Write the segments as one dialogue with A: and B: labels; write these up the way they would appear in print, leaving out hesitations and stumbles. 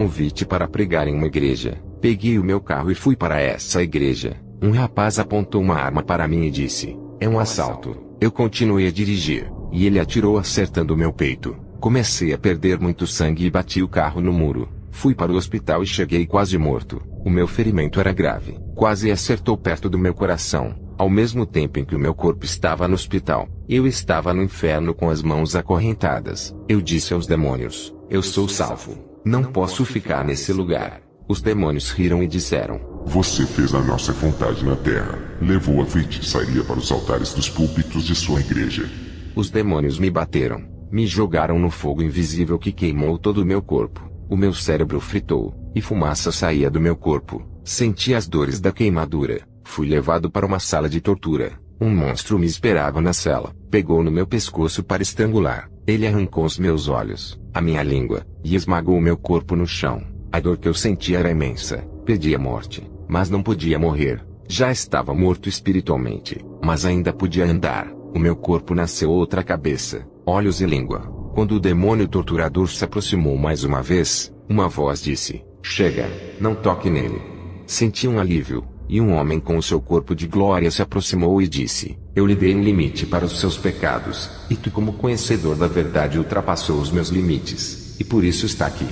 A: convite para pregar em uma igreja. Peguei o meu carro e fui para essa igreja. Um rapaz apontou uma arma para mim e disse: "É um assalto." Eu continuei a dirigir, e ele atirou acertando meu peito. Comecei a perder muito sangue e bati o carro no muro. Fui para o hospital e cheguei quase morto. O meu ferimento era grave, quase acertou perto do meu coração. Ao mesmo tempo em que o meu corpo estava no hospital, eu estava no inferno com as mãos acorrentadas. Eu disse aos demônios: "Eu sou salvo. Não posso ficar nesse lugar." Os demônios riram e disseram:
B: "Você fez a nossa vontade na terra. Levou a feitiçaria para os altares dos púlpitos de sua igreja."
A: Os demônios me bateram, me jogaram no fogo invisível que queimou todo o meu corpo. O meu cérebro fritou, e fumaça saía do meu corpo. Senti as dores da queimadura. Fui levado para uma sala de tortura. Um monstro me esperava na cela. Pegou no meu pescoço para estrangular. Ele arrancou os meus olhos, a minha língua, e esmagou o meu corpo no chão. A dor que eu sentia era imensa. Pedi a morte, mas não podia morrer. Já estava morto espiritualmente, mas ainda podia andar. O meu corpo nasceu outra cabeça, olhos e língua. Quando o demônio torturador se aproximou mais uma vez, uma voz disse: "Chega, não toque nele." Senti um alívio, e um homem com o seu corpo de glória se aproximou e disse: "Eu lhe dei um limite para os seus pecados, e tu, como conhecedor da verdade, ultrapassou os meus limites, e por isso está aqui."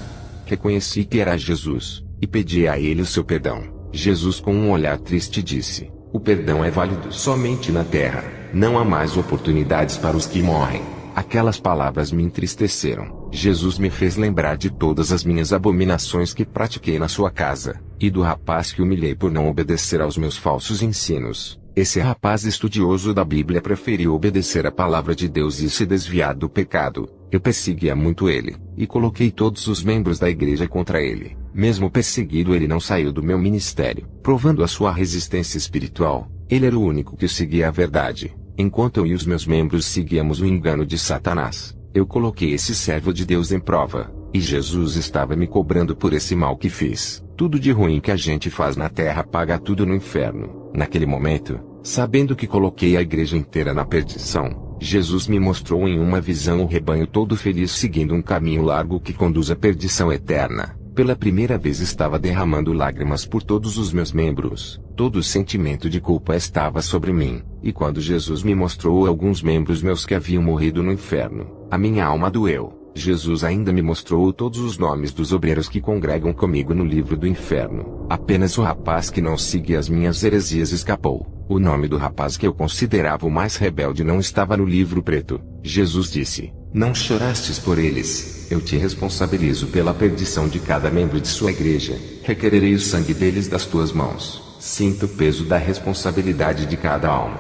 A: Reconheci que era Jesus, e pedi a ele o seu perdão. Jesus, com um olhar triste, disse: "O perdão é válido somente na terra. Não há mais oportunidades para os que morrem." Aquelas palavras me entristeceram. Jesus me fez lembrar de todas as minhas abominações que pratiquei na sua casa, e do rapaz que humilhei por não obedecer aos meus falsos ensinos. Esse rapaz estudioso da Bíblia preferiu obedecer a palavra de Deus e se desviar do pecado. Eu perseguia muito ele, e coloquei todos os membros da igreja contra ele. Mesmo perseguido, ele não saiu do meu ministério, provando a sua resistência espiritual. Ele era o único que seguia a verdade, enquanto eu e os meus membros seguíamos o engano de Satanás. Eu coloquei esse servo de Deus em prova, e Jesus estava me cobrando por esse mal que fiz. Tudo de ruim que a gente faz na terra paga tudo no inferno. Naquele momento, sabendo que coloquei a igreja inteira na perdição, Jesus me mostrou em uma visão o rebanho todo feliz seguindo um caminho largo que conduz à perdição eterna. Pela primeira vez estava derramando lágrimas por todos os meus membros. Todo o sentimento de culpa estava sobre mim. E quando Jesus me mostrou alguns membros meus que haviam morrido no inferno, a minha alma doeu. Jesus ainda me mostrou todos os nomes dos obreiros que congregam comigo no livro do inferno. Apenas o rapaz que não seguia as minhas heresias escapou. O nome do rapaz que eu considerava o mais rebelde não estava no livro preto. Jesus disse: "Não chorastes por eles. Eu te responsabilizo pela perdição de cada membro de sua igreja. Requererei o sangue deles das tuas mãos." Sinto o peso da responsabilidade de cada alma.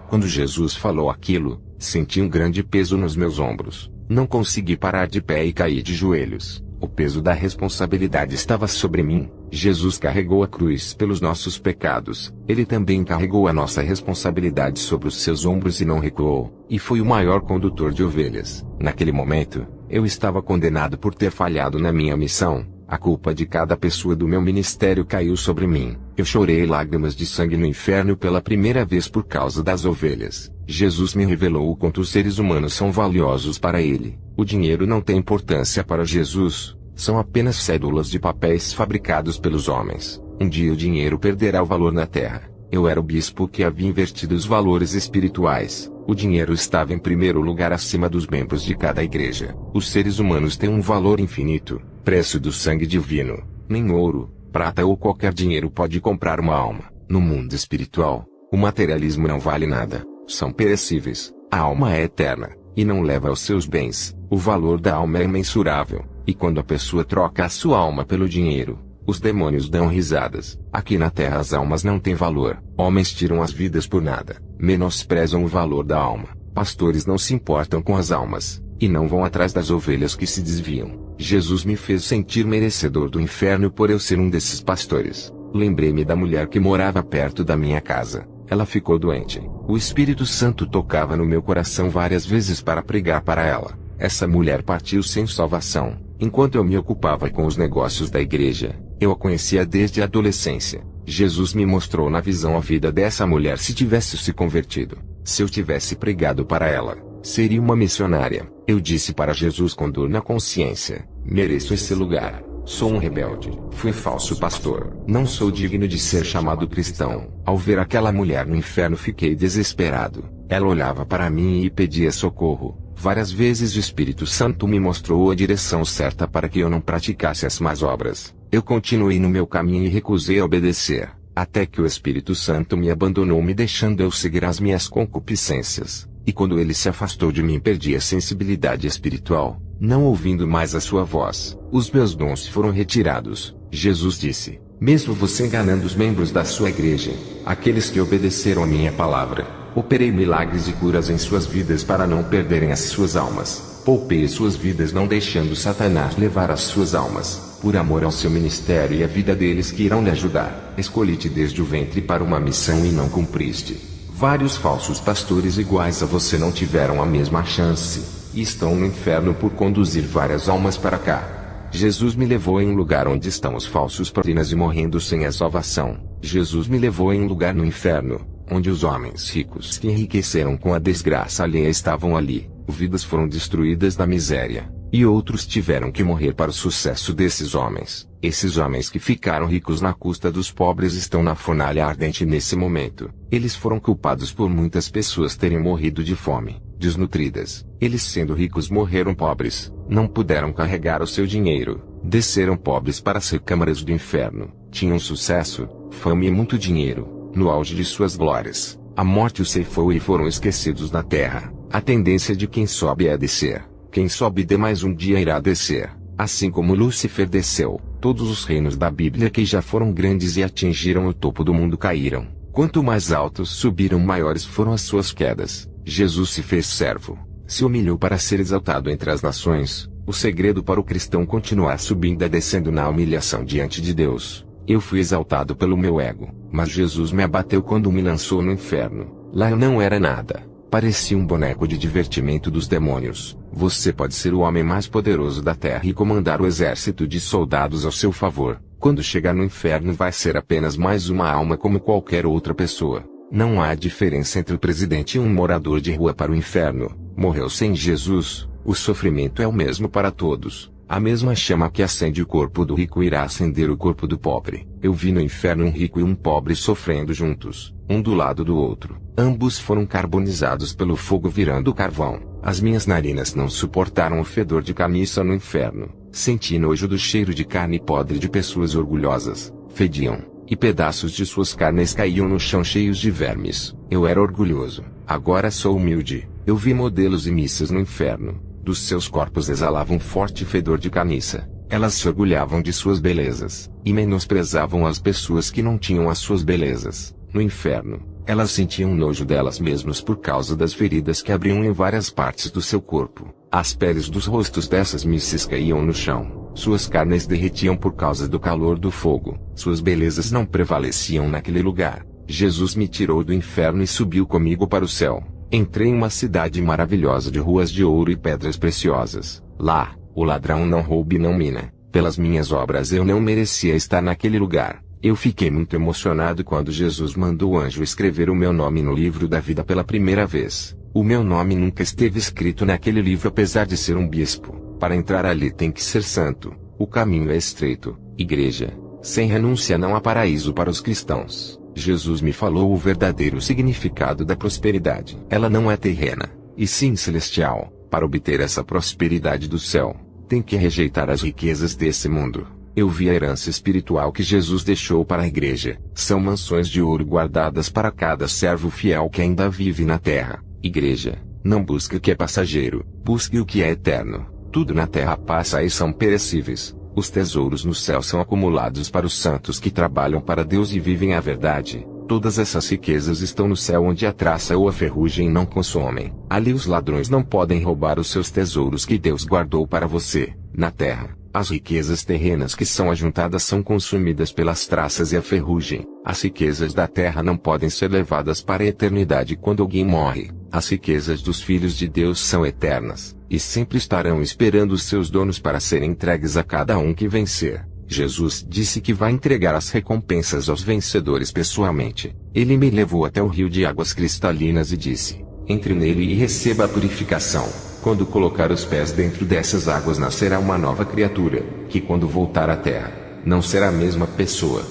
A: Quando Jesus falou aquilo, senti um grande peso nos meus ombros. Não consegui parar de pé e caí de joelhos. O peso da responsabilidade estava sobre mim. Jesus carregou a cruz pelos nossos pecados. Ele também carregou a nossa responsabilidade sobre os seus ombros e não recuou. E foi o maior condutor de ovelhas. Naquele momento, eu estava condenado por ter falhado na minha missão. A culpa de cada pessoa do meu ministério caiu sobre mim. Eu chorei lágrimas de sangue no inferno pela primeira vez por causa das ovelhas. Jesus me revelou o quanto os seres humanos são valiosos para ele. O dinheiro não tem importância para Jesus. São apenas cédulas de papéis fabricados pelos homens. Um dia o dinheiro perderá o valor na terra. Eu era o bispo que havia invertido os valores espirituais. O dinheiro estava em primeiro lugar acima dos membros de cada igreja. Os seres humanos têm um valor infinito, preço do sangue divino. Nem ouro, prata ou qualquer dinheiro pode comprar uma alma. No mundo espiritual, o materialismo não vale nada. São perecíveis. A alma é eterna, e não leva aos seus bens. O valor da alma é imensurável. E quando a pessoa troca a sua alma pelo dinheiro, os demônios dão risadas. Aqui na terra as almas não têm valor. Homens tiram as vidas por nada. Menosprezam o valor da alma. Pastores não se importam com as almas, e não vão atrás das ovelhas que se desviam. Jesus me fez sentir merecedor do inferno por eu ser um desses pastores. Lembrei-me da mulher que morava perto da minha casa. Ela ficou doente. O Espírito Santo tocava no meu coração várias vezes para pregar para ela. Essa mulher partiu sem salvação. Enquanto eu me ocupava com os negócios da igreja, eu a conhecia desde a adolescência. Jesus me mostrou na visão a vida dessa mulher se tivesse se convertido. Se eu tivesse pregado para ela, seria uma missionária. Eu disse para Jesus com dor na consciência: mereço esse lugar. Sou um rebelde. Fui falso pastor. Não sou digno de ser chamado cristão. Ao ver aquela mulher no inferno, fiquei desesperado. Ela olhava para mim e pedia socorro. Várias vezes o Espírito Santo me mostrou a direção certa para que eu não praticasse as más obras. Eu continuei no meu caminho e recusei obedecer, até que o Espírito Santo me abandonou, me deixando eu seguir as minhas concupiscências. E quando ele se afastou de mim, perdi a sensibilidade espiritual, não ouvindo mais a sua voz. Os meus dons foram retirados. Jesus disse: mesmo você enganando os membros da sua igreja, aqueles que obedeceram a minha palavra, operei milagres e curas em suas vidas para não perderem as suas almas. Poupei suas vidas, não deixando Satanás levar as suas almas, por amor ao seu ministério e à vida deles que irão lhe ajudar. Escolhi-te desde o ventre para uma missão e não cumpriste. Vários falsos pastores iguais a você não tiveram a mesma chance, e estão no inferno por conduzir várias almas para cá. Jesus me levou em um lugar onde estão os falsos doutrinas e morrendo sem a salvação. Jesus me levou em um lugar no inferno, onde os homens ricos que enriqueceram com a desgraça alheia estavam ali. Vidas foram destruídas da miséria, e outros tiveram que morrer para o sucesso desses homens. Esses homens que ficaram ricos na custa dos pobres estão na fornalha ardente nesse momento. Eles foram culpados por muitas pessoas terem morrido de fome, desnutridas. Eles, sendo ricos, morreram pobres, não puderam carregar o seu dinheiro, desceram pobres para as recâmaras do inferno. Tinham sucesso, fama e muito dinheiro, no auge de suas glórias. A morte os ceifou e foram esquecidos na terra. A tendência de quem sobe é descer. Quem sobe de mais um dia irá descer. Assim como Lúcifer desceu, todos os reinos da Bíblia que já foram grandes e atingiram o topo do mundo caíram. Quanto mais altos subiram, maiores foram as suas quedas. Jesus se fez servo, se humilhou para ser exaltado entre as nações. O segredo para o cristão continuar subindo é descendo na humilhação diante de Deus. Eu fui exaltado pelo meu ego, mas Jesus me abateu quando me lançou no inferno. Lá eu não era nada. Parecia um boneco de divertimento dos demônios. Você pode ser o homem mais poderoso da terra e comandar o exército de soldados ao seu favor. Quando chegar no inferno, vai ser apenas mais uma alma como qualquer outra pessoa. Não há diferença entre o presidente e um morador de rua para o inferno. Morreu sem Jesus, o sofrimento é o mesmo para todos. A mesma chama que acende o corpo do rico irá acender o corpo do pobre. Eu vi no inferno um rico e um pobre sofrendo juntos, um do lado do outro. Ambos foram carbonizados pelo fogo virando carvão. As minhas narinas não suportaram o fedor de carniça no inferno. Senti nojo do cheiro de carne podre de pessoas orgulhosas. Fediam, e pedaços de suas carnes caíam no chão cheios de vermes. Eu era orgulhoso. Agora sou humilde. Eu vi modelos e missas no inferno. Dos seus corpos exalavam um forte fedor de carniça. Elas se orgulhavam de suas belezas, e menosprezavam as pessoas que não tinham as suas belezas. No inferno, elas sentiam nojo delas mesmas por causa das feridas que abriam em várias partes do seu corpo. As peles dos rostos dessas missas caíam no chão. Suas carnes derretiam por causa do calor do fogo. Suas belezas não prevaleciam naquele lugar. Jesus me tirou do inferno e subiu comigo para o céu. Entrei em uma cidade maravilhosa de ruas de ouro e pedras preciosas. Lá, o ladrão não rouba e não mina. Pelas minhas obras eu não merecia estar naquele lugar. Eu fiquei muito emocionado quando Jesus mandou o anjo escrever o meu nome no livro da vida pela primeira vez. O meu nome nunca esteve escrito naquele livro apesar de ser um bispo. Para entrar ali tem que ser santo. O caminho é estreito. Igreja, sem renúncia não há paraíso para os cristãos. Jesus me falou o verdadeiro significado da prosperidade. Ela não é terrena, e sim celestial. Para obter essa prosperidade do céu, tem que rejeitar as riquezas desse mundo. Eu vi a herança espiritual que Jesus deixou para a igreja. São mansões de ouro guardadas para cada servo fiel que ainda vive na terra. Igreja, não busque o que é passageiro, busque o que é eterno. Tudo na terra passa e são perecíveis. Os tesouros no céu são acumulados para os santos que trabalham para Deus e vivem a verdade. Todas essas riquezas estão no céu onde a traça ou a ferrugem não consomem. Ali os ladrões não podem roubar os seus tesouros que Deus guardou para você. Na terra, as riquezas terrenas que são ajuntadas são consumidas pelas traças e a ferrugem. As riquezas da terra não podem ser levadas para a eternidade quando alguém morre. As riquezas dos filhos de Deus são eternas, e sempre estarão esperando os seus donos para serem entregues a cada um que vencer. Jesus disse que vai entregar as recompensas aos vencedores pessoalmente. Ele me levou até o rio de águas cristalinas e disse: entre nele e receba a purificação. Quando colocar os pés dentro dessas águas nascerá uma nova criatura, que quando voltar à terra, não será a mesma pessoa.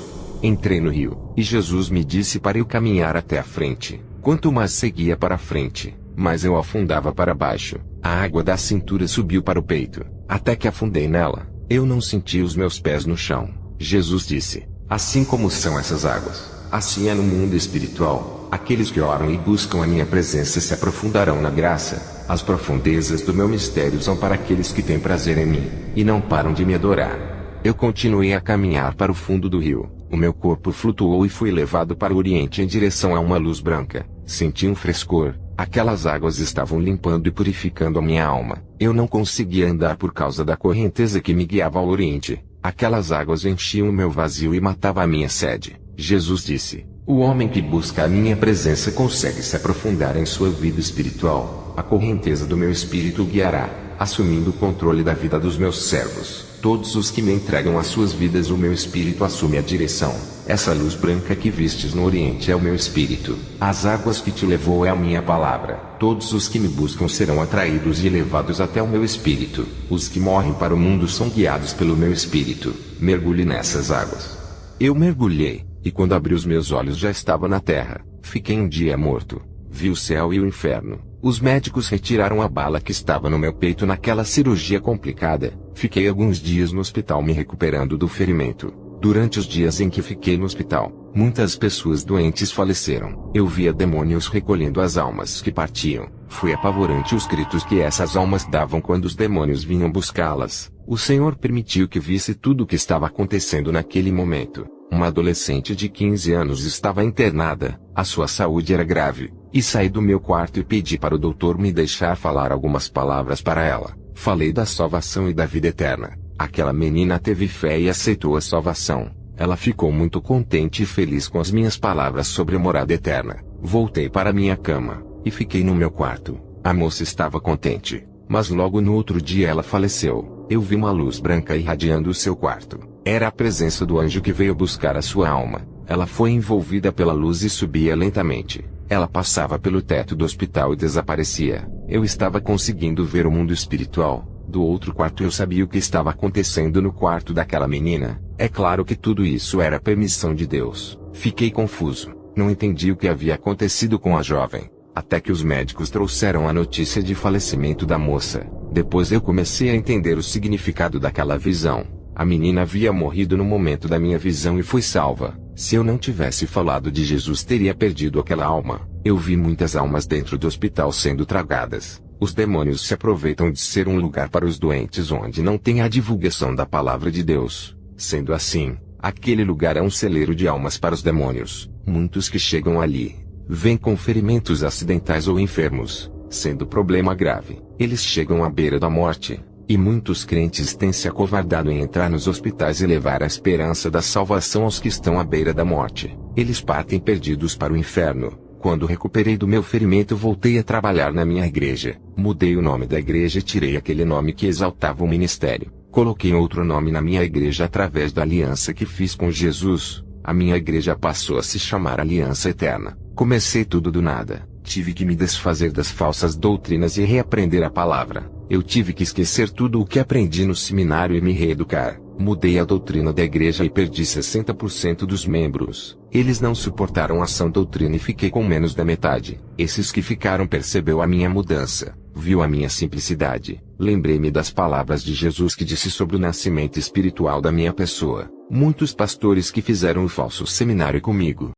A: Entrei no rio, e Jesus me disse para eu caminhar até a frente. Quanto mais seguia para a frente, mais eu afundava para baixo. A água da cintura subiu para o peito, até que afundei nela. Eu não senti os meus pés no chão. Jesus disse: assim como são essas águas, assim é no mundo espiritual. Aqueles que oram e buscam a minha presença se aprofundarão na graça. As profundezas do meu mistério são para aqueles que têm prazer em mim, e não param de me adorar. Eu continuei a caminhar para o fundo do rio. O meu corpo flutuou e fui levado para o oriente em direção a uma luz branca. Senti um frescor. Aquelas águas estavam limpando e purificando a minha alma. Eu não conseguia andar por causa da correnteza que me guiava ao oriente. Aquelas águas enchiam o meu vazio e matavam a minha sede. Jesus disse: o homem que busca a minha presença consegue se aprofundar em sua vida espiritual. A correnteza do meu espírito o guiará, assumindo o controle da vida dos meus servos. Todos os que me entregam as suas vidas, o meu espírito assume a direção. Essa luz branca que vistes no oriente é o meu espírito. As águas que te levou é a minha palavra. Todos os que me buscam serão atraídos e levados até o meu espírito. Os que morrem para o mundo são guiados pelo meu espírito. Mergulhe nessas águas. Eu mergulhei, e quando abri os meus olhos já estava na terra. Fiquei um dia morto. Vi o céu e o inferno. Os médicos retiraram a bala que estava no meu peito naquela cirurgia complicada. Fiquei alguns dias no hospital me recuperando do ferimento. Durante os dias em que fiquei no hospital, muitas pessoas doentes faleceram. Eu via demônios recolhendo as almas que partiam. Foi apavorante os gritos que essas almas davam quando os demônios vinham buscá-las. O Senhor permitiu que visse tudo o que estava acontecendo naquele momento. Uma adolescente de 15 anos estava internada. A sua saúde era grave. E saí do meu quarto e pedi para o doutor me deixar falar algumas palavras para ela. Falei da salvação e da vida eterna. Aquela menina teve fé e aceitou a salvação. Ela ficou muito contente e feliz com as minhas palavras sobre a morada eterna. Voltei para minha cama, e fiquei no meu quarto. A moça estava contente, mas logo no outro dia ela faleceu. Eu vi uma luz branca irradiando o seu quarto. Era a presença do anjo que veio buscar a sua alma. Ela foi envolvida pela luz e subia lentamente. Ela passava pelo teto do hospital e desaparecia. Eu estava conseguindo ver o mundo espiritual. Do outro quarto eu sabia o que estava acontecendo no quarto daquela menina. É claro que tudo isso era permissão de Deus. Fiquei confuso. Não entendi o que havia acontecido com a jovem. Até que os médicos trouxeram a notícia de falecimento da moça. Depois eu comecei a entender o significado daquela visão. A menina havia morrido no momento da minha visão e foi salva. Se eu não tivesse falado de Jesus, teria perdido aquela alma. Eu vi muitas almas dentro do hospital sendo tragadas. Os demônios se aproveitam de ser um lugar para os doentes onde não tem a divulgação da palavra de Deus. Sendo assim, aquele lugar é um celeiro de almas para os demônios. Muitos que chegam ali, vêm com ferimentos acidentais ou enfermos, sendo problema grave. Eles chegam à beira da morte. E muitos crentes têm se acovardado em entrar nos hospitais e levar a esperança da salvação aos que estão à beira da morte. Eles partem perdidos para o inferno. Quando recuperei do meu ferimento, voltei a trabalhar na minha igreja. Mudei o nome da igreja e tirei aquele nome que exaltava o ministério. Coloquei outro nome na minha igreja através da aliança que fiz com Jesus. A minha igreja passou a se chamar Aliança Eterna. Comecei tudo do nada. Tive que me desfazer das falsas doutrinas e reaprender a palavra. Eu tive que esquecer tudo o que aprendi no seminário e me reeducar. Mudei a doutrina da igreja e perdi 60% dos membros. Eles não suportaram a sã doutrina e fiquei com menos da metade. Esses que ficaram percebeu a minha mudança, viu a minha simplicidade. Lembrei-me das palavras de Jesus que disse sobre o nascimento espiritual da minha pessoa. Muitos pastores que fizeram o falso seminário comigo,